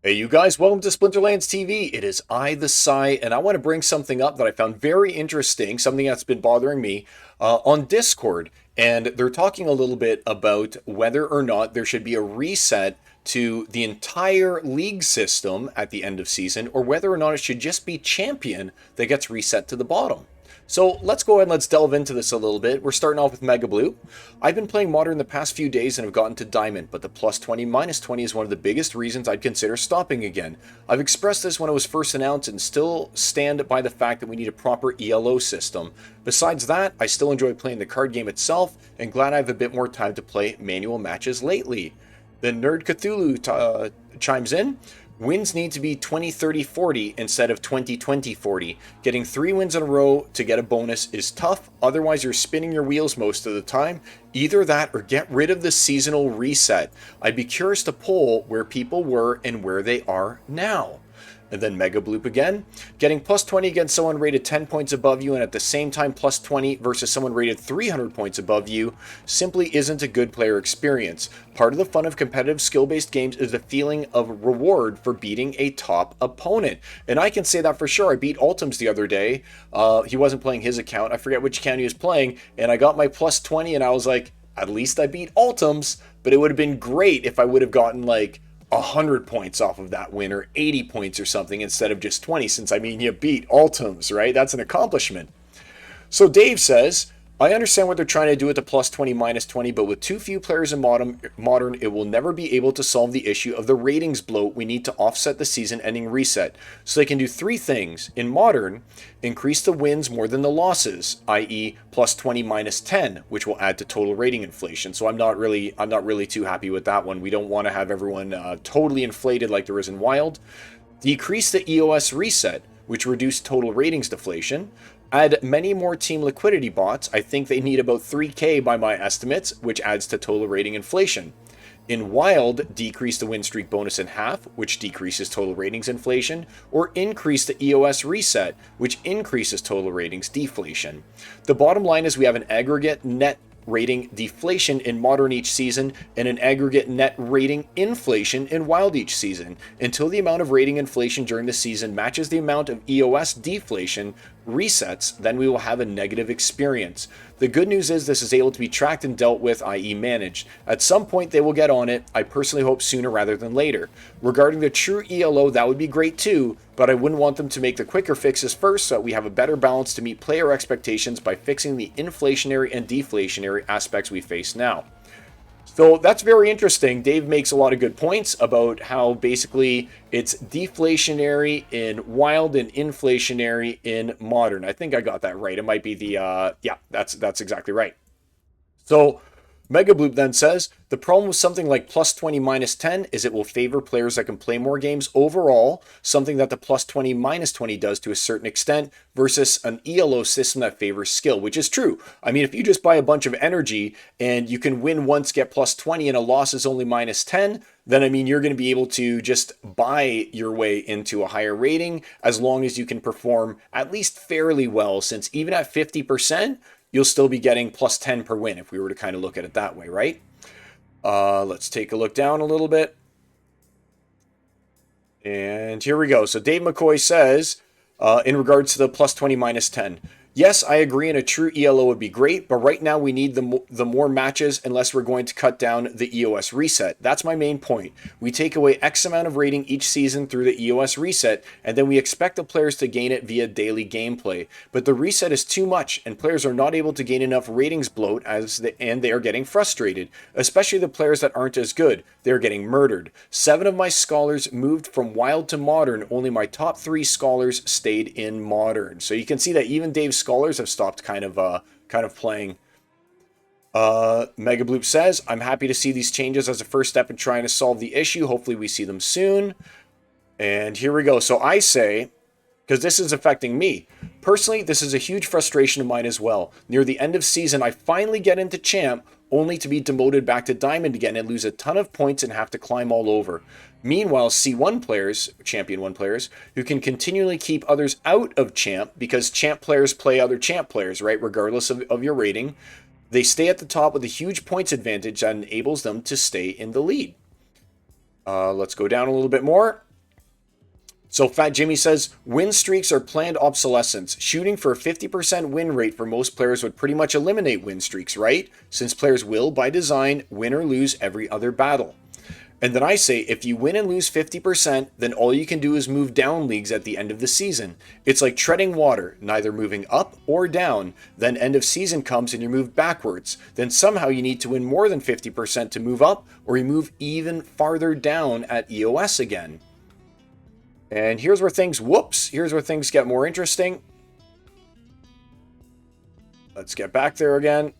Hey, you guys, welcome to Splinterlands TV. It is I, the Psy, and I want to bring something up that I found very interesting, something that's been bothering me on Discord. And they're talking a little bit about whether or not there should be a reset to the entire league system at the end of season, or whether or not it should just be champion that gets reset to the bottom. So let's go ahead and let's delve into this a little bit. We're starting off with Mega Blue. I've been playing Modern the past few days and have gotten to Diamond, but the plus 20, minus 20 is one of the biggest reasons I'd consider stopping again. I've expressed this when it was first announced and still stand by the fact that we need a proper ELO system. Besides that, I still enjoy playing the card game itself and glad I have a bit more time to play manual matches lately. Then Nerd Cthulhu chimes in. Wins need to be 20, 30, 40 instead of 20, 20, 40. Getting 3 wins in a row to get a bonus is tough, otherwise you're spinning your wheels most of the time. Either that or get rid of the seasonal reset. I'd be curious to poll where people were and where they are now. And then Mega Bloop again. Getting plus 20 against someone rated 10 points above you and at the same time plus 20 versus someone rated 300 points above you simply isn't a good player experience. Part of the fun of competitive skill-based games is the feeling of reward for beating a top opponent. And I can say that for sure. I beat Ultims the other day. He wasn't playing his account. I forget which account he was playing. And I got my plus 20 and I was like, at least I beat Ultims. But it would have been great if I would have gotten like 100 points off of that win or 80 points or something instead of just 20, since I mean you beat Ultims, right? That's an accomplishment. So Dave says, I understand what they're trying to do with the plus 20, minus 20, but with too few players in modern, it will never be able to solve the issue of the ratings bloat. We need to offset the season-ending reset. So they can do 3 things. In Modern, increase the wins more than the losses, i.e. plus 20, minus 10, which will add to total rating inflation. So I'm not really too happy with that one. We don't want to have everyone totally inflated like there is in Wild. Decrease the EOS reset, which reduced total ratings deflation. Add many more team liquidity bots. I think they need about 3k by my estimates, which adds to total rating inflation. In Wild, decrease the win streak bonus in half, which decreases total ratings inflation, or increase the EOS reset, which increases total ratings deflation. The bottom line is we have an aggregate net rating deflation in Modern each season and an aggregate net rating inflation in Wild each season. Until the amount of rating inflation during the season matches the amount of EOS deflation resets, then we will have a negative experience. The good news is this is able to be tracked and dealt with, i.e. managed. At some point they will get on it. I personally hope sooner rather than later. Regarding the true ELO, that would be great too, but I wouldn't want them to make the quicker fixes first so that we have a better balance to meet player expectations by fixing the inflationary and deflationary aspects we face now. So that's very interesting. Dave makes a lot of good points about how basically it's deflationary in Wild and inflationary in Modern. I think I got that right. It might be the, yeah, that's exactly right. So Mega Bloop then says, the problem with something like plus 20 minus 10 is it will favor players that can play more games overall, something that the plus 20 minus 20 does to a certain extent, versus an ELO system that favors skill, which is true. I mean, if you just buy a bunch of energy and you can win once, get plus 20, and a loss is only minus 10, then I mean, you're going to be able to just buy your way into a higher rating as long as you can perform at least fairly well, since even at 50%, you'll still be getting plus 10 per win if we were to kind of look at it that way, right? Let's take a look down a little bit. And here we go. So Dave McCoy says, in regards to the plus 20 minus 10, yes, I agree, and a true ELO would be great, but right now we need the more matches unless we're going to cut down the EOS reset. That's my main point. We take away X amount of rating each season through the EOS reset, and then we expect the players to gain it via daily gameplay. But the reset is too much, and players are not able to gain enough ratings bloat, and they are getting frustrated, especially the players that aren't as good. They're getting murdered. 7 of my scholars moved from Wild to Modern. Only my top 3 scholars stayed in Modern. So you can see that even Dave's scholars have stopped kind of playing. Mega Bloop says, I'm happy to see these changes as a first step in trying to solve the issue. Hopefully we see them soon. And here we go. So I say, because this is affecting me personally, this is a huge frustration of mine as well. Near the end of season, I finally get into champ, only to be demoted back to diamond again and lose a ton of points and have to climb all over. Meanwhile, C1 players, Champion 1 players, who can continually keep others out of champ because champ players play other champ players, right? Regardless of your rating, they stay at the top with a huge points advantage that enables them to stay in the lead. Let's go down a little bit more. So Fat Jimmy says, win streaks are planned obsolescence. Shooting for a 50% win rate for most players would pretty much eliminate win streaks, right? Since players will, by design, win or lose every other battle. And then I say, if you win and lose 50%, then all you can do is move down leagues at the end of the season. It's like treading water, neither moving up or down. Then end of season comes and you move backwards. Then somehow you need to win more than 50% to move up, or you move even farther down at EOS again. And here's where things get more interesting. Let's get back there again.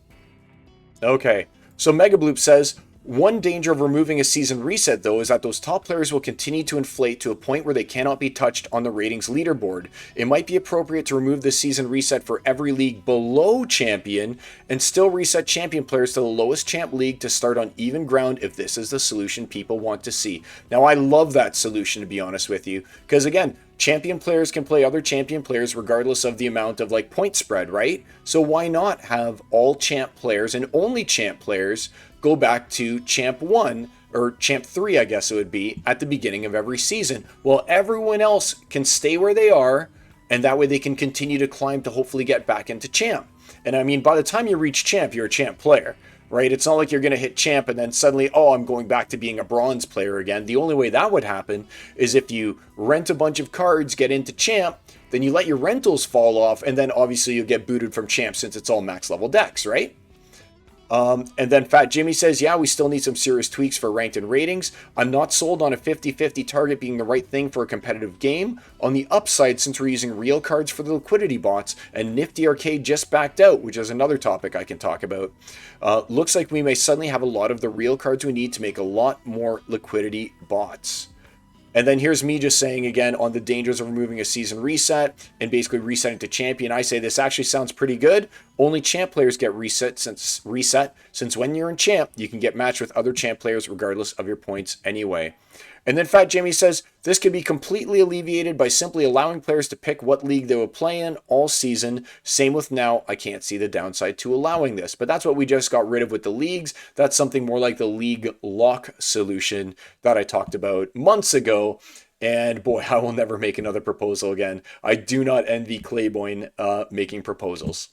Okay, so Mega Bloop says, one danger of removing a season reset, though, is that those top players will continue to inflate to a point where they cannot be touched on the ratings leaderboard. It might be appropriate to remove the season reset for every league below champion and still reset champion players to the lowest champ league to start on even ground if this is the solution people want to see. Now, I love that solution, to be honest with you, because again, champion players can play other champion players regardless of the amount of point spread, right? So why not have all champ players and only champ players go back to champ 1 or champ 3, I guess it would be, at the beginning of every season, while everyone else can stay where they are, and that way they can continue to climb to hopefully get back into champ. And I mean, by the time you reach champ, you're a champ player, right? It's not like you're going to hit champ and then suddenly, oh, I'm going back to being a bronze player again. The only way that would happen is if you rent a bunch of cards, get into champ, then you let your rentals fall off, and then obviously you'll get booted from champ since it's all max level decks, right? And then Fat Jimmy says, yeah, we still need some serious tweaks for ranked and ratings. I'm not sold on a 50-50 target being the right thing for a competitive game. On the upside, since we're using real cards for the liquidity bots, and Nifty Arcade just backed out, which is another topic I can talk about, looks like we may suddenly have a lot of the real cards we need to make a lot more liquidity bots. And then here's me just saying again on the dangers of removing a season reset and basically resetting to champion. I say this actually sounds pretty good. Only champ players get reset since when you're in champ, you can get matched with other champ players regardless of your points anyway. And then Fat Jimmy says, this can be completely alleviated by simply allowing players to pick what league they will play in all season. Same with now, I can't see the downside to allowing this. But that's what we just got rid of with the leagues. That's something more like the league lock solution that I talked about months ago. And boy, I will never make another proposal again. I do not envy Clayboyne making proposals.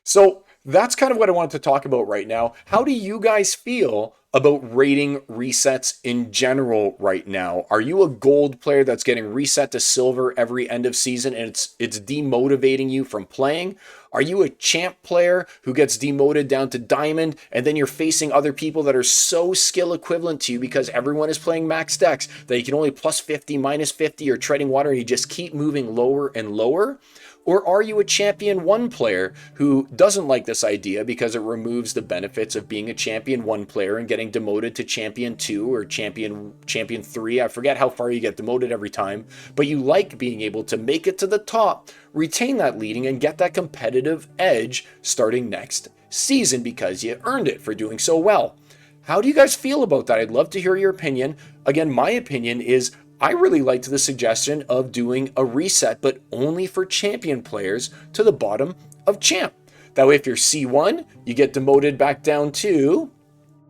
So that's kind of what I wanted to talk about right now. How do you guys feel about rating resets in general right now? Are you a gold player that's getting reset to silver every end of season and it's demotivating you from playing? Are you a champ player who gets demoted down to diamond and then you're facing other people that are so skill equivalent to you because everyone is playing max decks that you can only plus 50, minus 50 or treading water and you just keep moving lower and lower? Or are you a champion 1 player who doesn't like this idea because it removes the benefits of being a champion 1 player and getting demoted to champion 2 or champion 3? I forget how far you get demoted every time, but you like being able to make it to the top, retain that leading, and get that competitive edge starting next season because you earned it for doing so well. How do you guys feel about that? I'd love to hear your opinion. Again, my opinion is I really liked the suggestion of doing a reset, but only for champion players to the bottom of champ. That way, if you're C1, you get demoted back down to,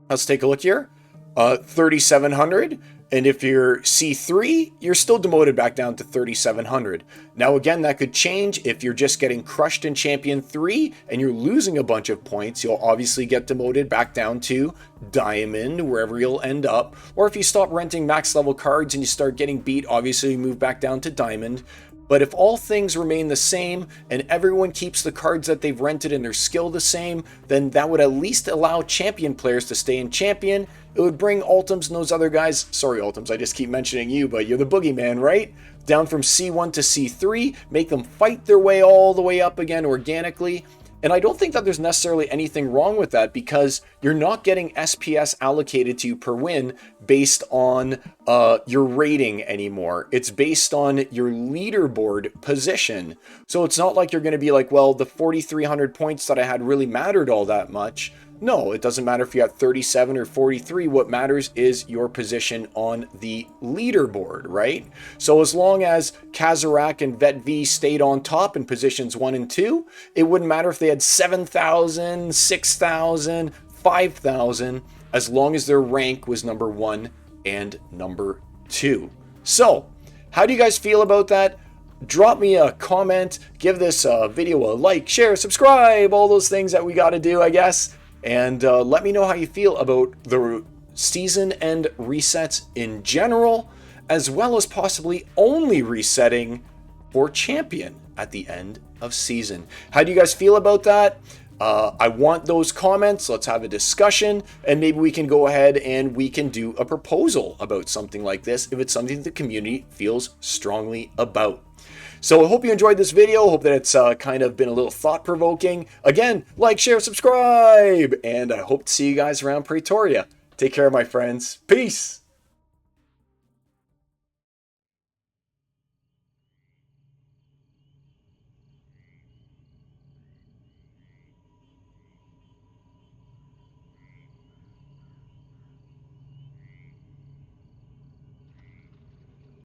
let's take a look here, 3,700. And if you're C3, you're still demoted back down to 3,700. Now, again, that could change if you're just getting crushed in Champion 3 and you're losing a bunch of points. You'll obviously get demoted back down to Diamond, wherever you'll end up. Or if you stop renting max level cards and you start getting beat, obviously you move back down to Diamond. But if all things remain the same and everyone keeps the cards that they've rented and their skill the same, then that would at least allow champion players to stay in champion. It would bring Ultims and those other guys, sorry Ultims, I just keep mentioning you, but you're the boogeyman, right? Down from C1 to C3, make them fight their way all the way up again organically. And I don't think that there's necessarily anything wrong with that because you're not getting SPS allocated to you per win based on your rating anymore. It's based on your leaderboard position. So it's not like you're going to be like, well, the 4,300 points that I had really mattered all that much. No, it doesn't matter if you got 37 or 43. What matters is your position on the leaderboard, right? So as long as Kazarak and Vet V stayed on top in positions 1 and 2, it wouldn't matter if they had 7,000, 6,000, 5,000, as long as their rank was number 1 and number 2. So, How do you guys feel about that? Drop me a comment, give this video a like, share, subscribe, all those things that we got to do, I guess. And let me know how you feel about the season end resets in general, as well as possibly only resetting for champion at the end of season. How do you guys feel about that? I want those comments. Let's have a discussion, and maybe we can go ahead and we can do a proposal about something like this if it's something the community feels strongly about. So I hope you enjoyed this video. Hope that it's kind of been a little thought-provoking. Again, like, share, subscribe, and I hope to see you guys around Pretoria. Take care, my friends. Peace.